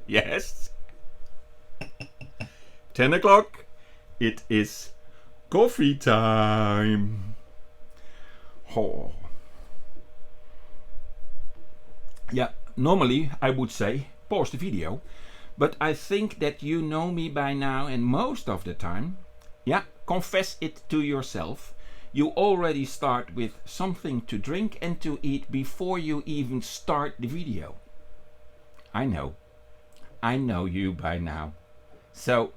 Yes. 10 o'clock. It is coffee time. Oh. Yeah, normally I would say pause the video, but I think that you know me by now, and most of the time, yeah, confess it to yourself, you already start with something to drink and to eat before you even start the video. I know you by now. So,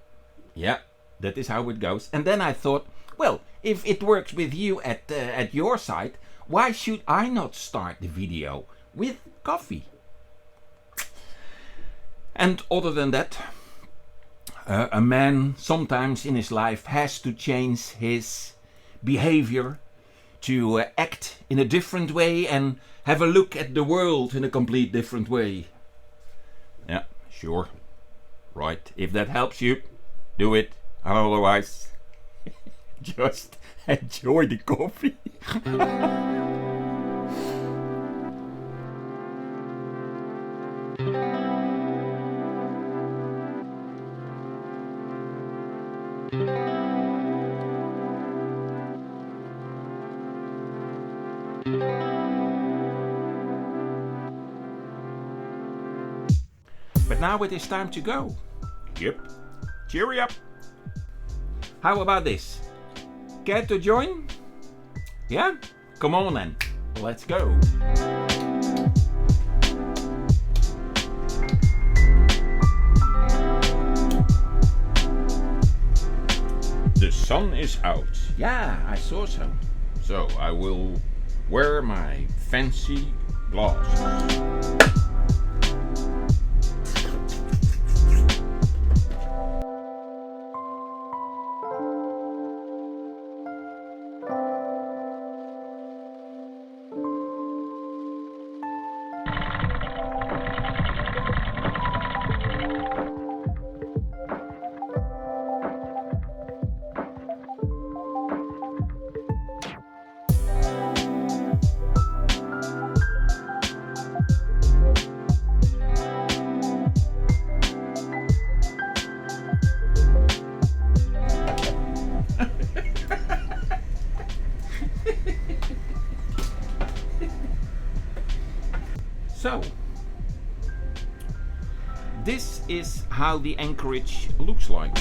yeah, that is how it goes. And then I thought, well, if it works with you at your side, why should I not start the video with coffee? And other than that, a man sometimes in his life has to change his behavior to act in a different way and have a look at the world in a complete different way. Yeah, sure. Right, if that helps you, do it. Otherwise, just enjoy the coffee. But now it is time to go. Yep. Cheery up. How about this? Care to join? Yeah? Come on then. Let's go. The sun is out. Yeah, I saw so. So I will wear my fancy glasses. So, this is how the anchorage looks like.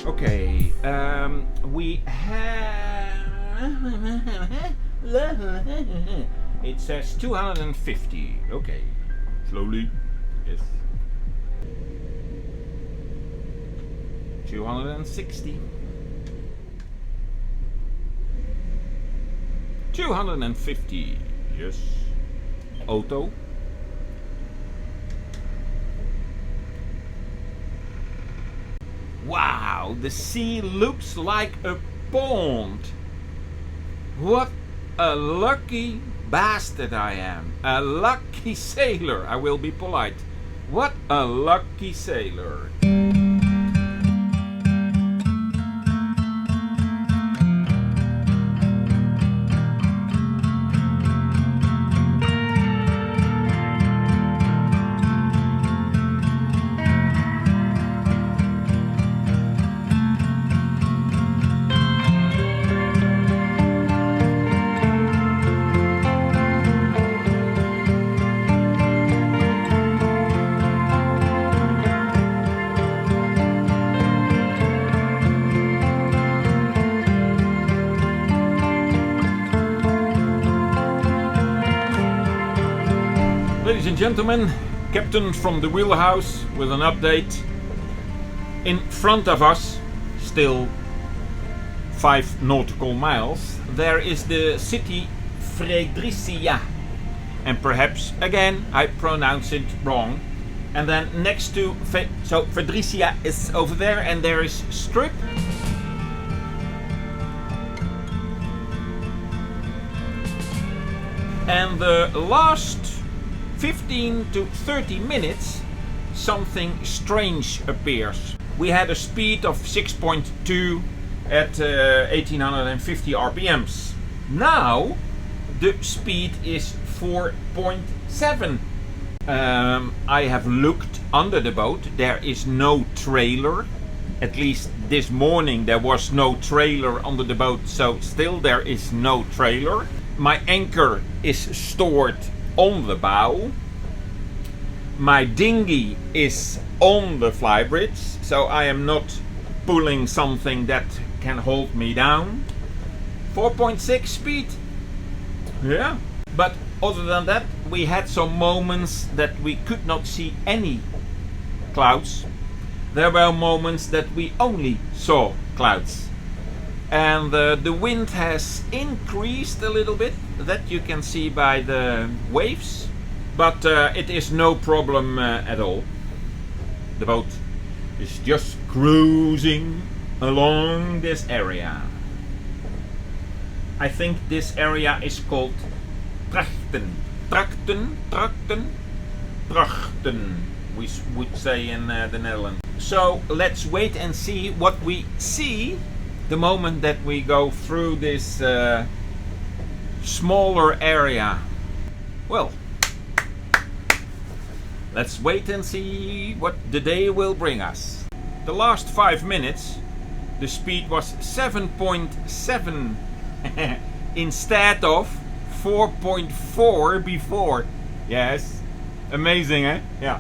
Okay, we have... It says 250. Okay, slowly. Yes. 260. 250, yes. Auto. Wow, the sea looks like a pond. What a lucky bastard I am. A lucky sailor, I will be polite. What a lucky sailor. Ladies and gentlemen, Captain from the wheelhouse with an update. In front of us, still 5 nautical miles, there is the city Fredericia. And perhaps, again, I pronounce it wrong. And then next to, so Fredericia is over there, and there is Strip. And the last 15 to 30 minutes, something strange appears. We had a speed of 6.2 at 1850 RPMs. Now the speed is 4.7. I have looked under the boat. There is no trailer. At least this morning there was no trailer under the boat, so still there is no trailer. My anchor is stored on the bow. My dinghy is on the flybridge, so I am not pulling something that can hold me down. 4.6 speed. Yeah. But other than that, we had some moments that we could not see any clouds. There were moments that we only saw clouds. And the wind has increased a little bit. That you can see by the waves. But it is no problem at all. The boat is just cruising along this area. I think this area is called Trachten. Trachten, we would say in the Netherlands. So let's wait and see what we see the moment that we go through this smaller area. Well, let's wait and see what the day will bring us. The last 5 minutes, the speed was 7.7 instead of 4.4 before. Yes, amazing, eh? Yeah.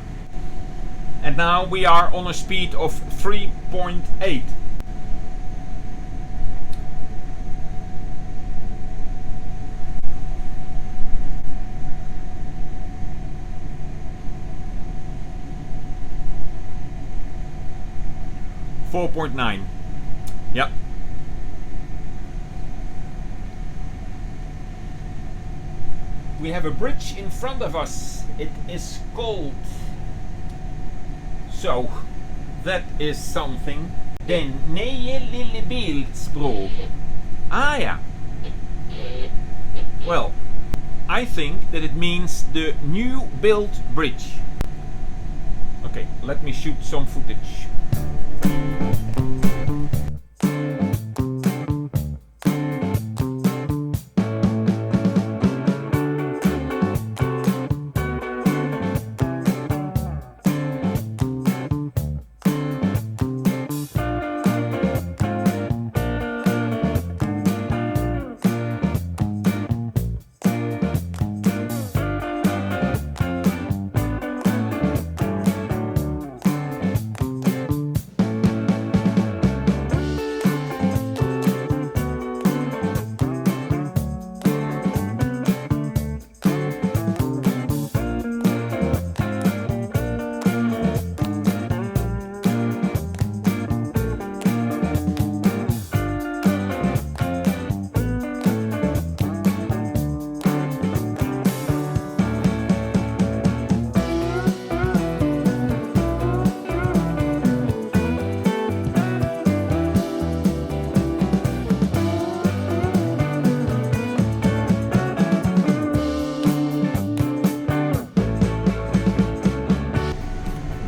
And now we are on a speed of 3.8. .9. Yep. We have a bridge in front of us. It is cold. So, that is something. Den Nye Lille Bilsbro. Ah, yeah. Well, I think that it means the new built bridge. Okay, let me shoot some footage.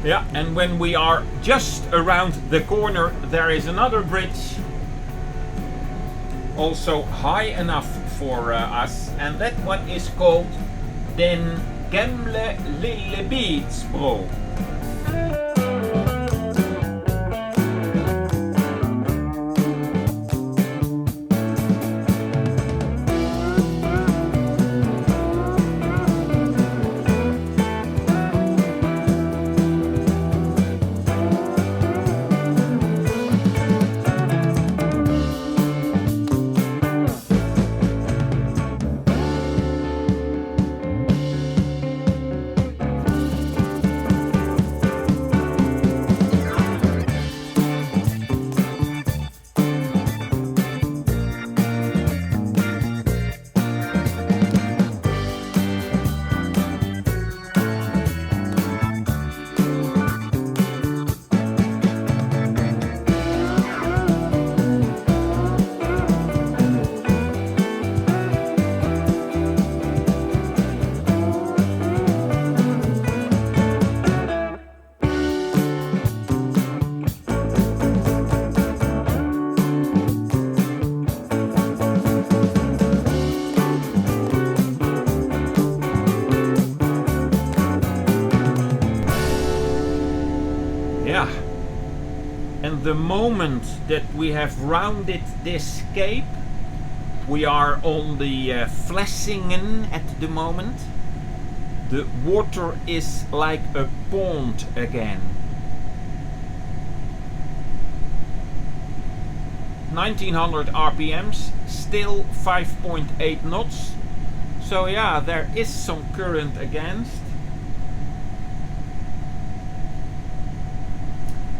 Yeah, and when we are just around the corner, there is another bridge, also high enough for us, and that one is called Den Gamle Lille Bilsbro. the moment that we have rounded this cape, we are on the Vlissingen at the moment. The water is like a pond again. 1900 RPMs, still 5.8 knots. So yeah, there is some current against.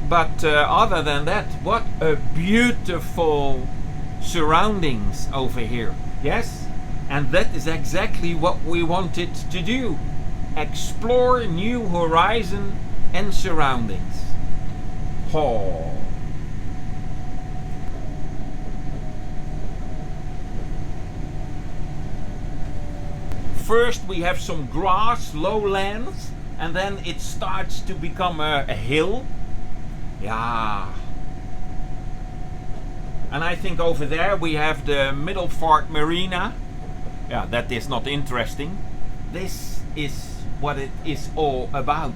But other than that, what a beautiful surroundings over here. Yes, and that is exactly what we wanted to do. Explore new horizon and surroundings. Oh. First we have some grass, lowlands, and then it starts to become a hill. Yeah. And I think over there we have the Middelvaart Marina. Yeah, that is not interesting. This is what it is all about.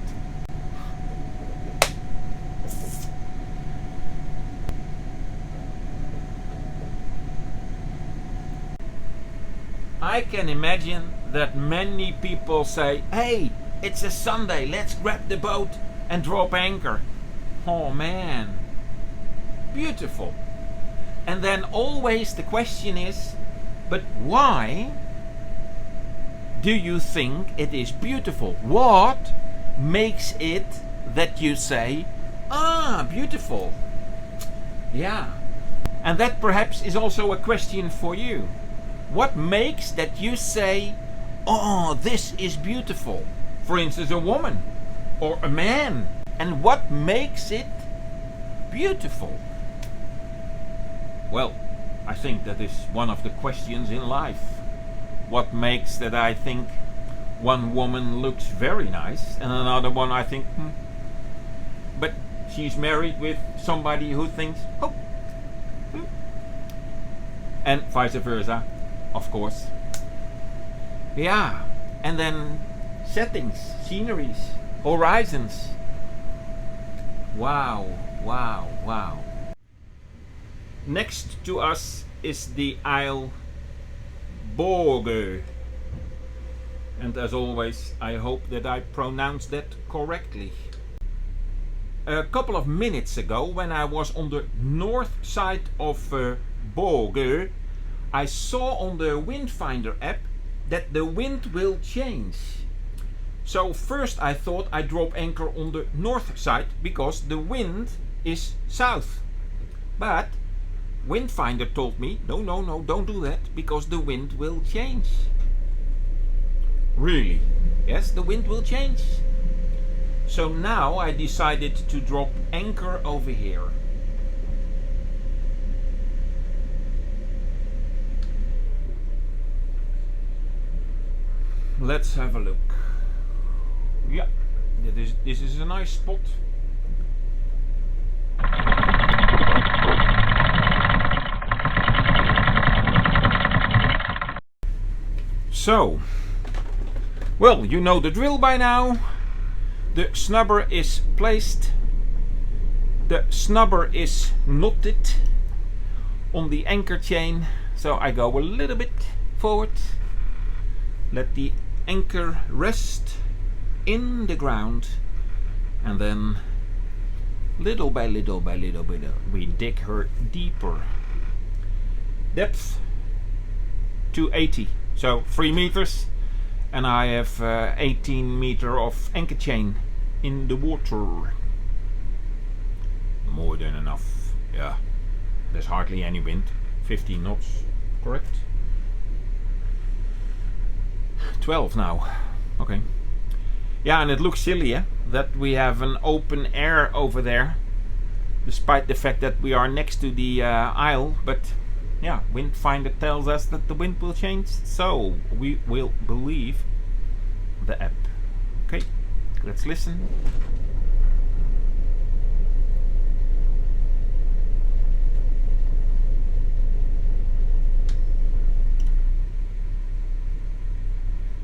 I can imagine that many people say, hey, it's a Sunday, let's grab the boat and drop anchor. Oh man, beautiful. And then always the question is, but why do you think it is beautiful? What makes it that you say, ah, beautiful? Yeah. And that perhaps is also a question for you. What makes that you say, oh, this is beautiful? For instance, a woman or a man. And what makes it beautiful? Well, I think that is one of the questions in life. What makes that I think one woman looks very nice and another one I think, but she's married with somebody who thinks, oh, and vice versa, of course. Yeah, and then settings, sceneries, horizons. Wow, wow, wow. Next to us is the Isle Borge. And as always, I hope that I pronounced that correctly. A couple of minutes ago, when I was on the north side of Borge, I saw on the wind finder app that the wind will change. So first I thought I'd drop anchor on the north side because the wind is south. But wind finder told me, no, no, no, don't do that because the wind will change. Really? Yes, the wind will change. So now I decided to drop anchor over here. Let's have a look. Yeah, this is a nice spot. So, well, you know the drill by now. The snubber is placed. The snubber is knotted on the anchor chain. So I go a little bit forward. Let the anchor rest in the ground, and then little by little by little by little we dig her deeper. Depth 280, so 3 meters, and I have 18 meter of anchor chain in the water. More than enough. Yeah, there's hardly any wind. 15 knots, correct? 12 now. Okay. Yeah, and it looks silly, eh? That we have an open air over there, despite the fact that we are next to the isle. But yeah, wind finder tells us that the wind will change, so we will believe the app. Okay, let's listen.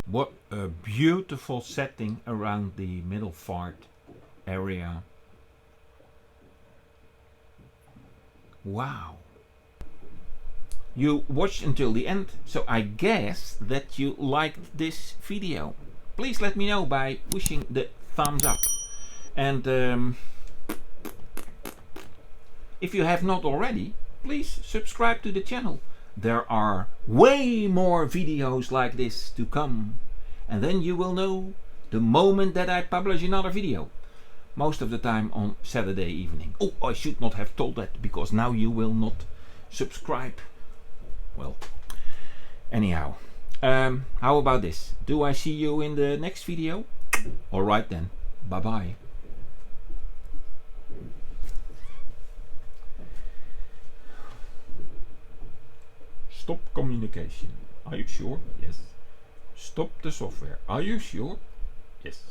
What a beautiful setting around the Middelvaart area. Wow. You watched until the end, so I guess that you liked this video. Please let me know by pushing the thumbs up. And if you have not already, please subscribe to the channel. There are way more videos like this to come. And then you will know the moment that I publish another video. Most of the time on Saturday evening. Oh, I should not have told that, because now you will not subscribe. Well, anyhow. How about this? Do I see you in the next video? Alright then. Bye bye. Stop communication. Are you sure? Yes. Stop the software. Are you sure? Yes.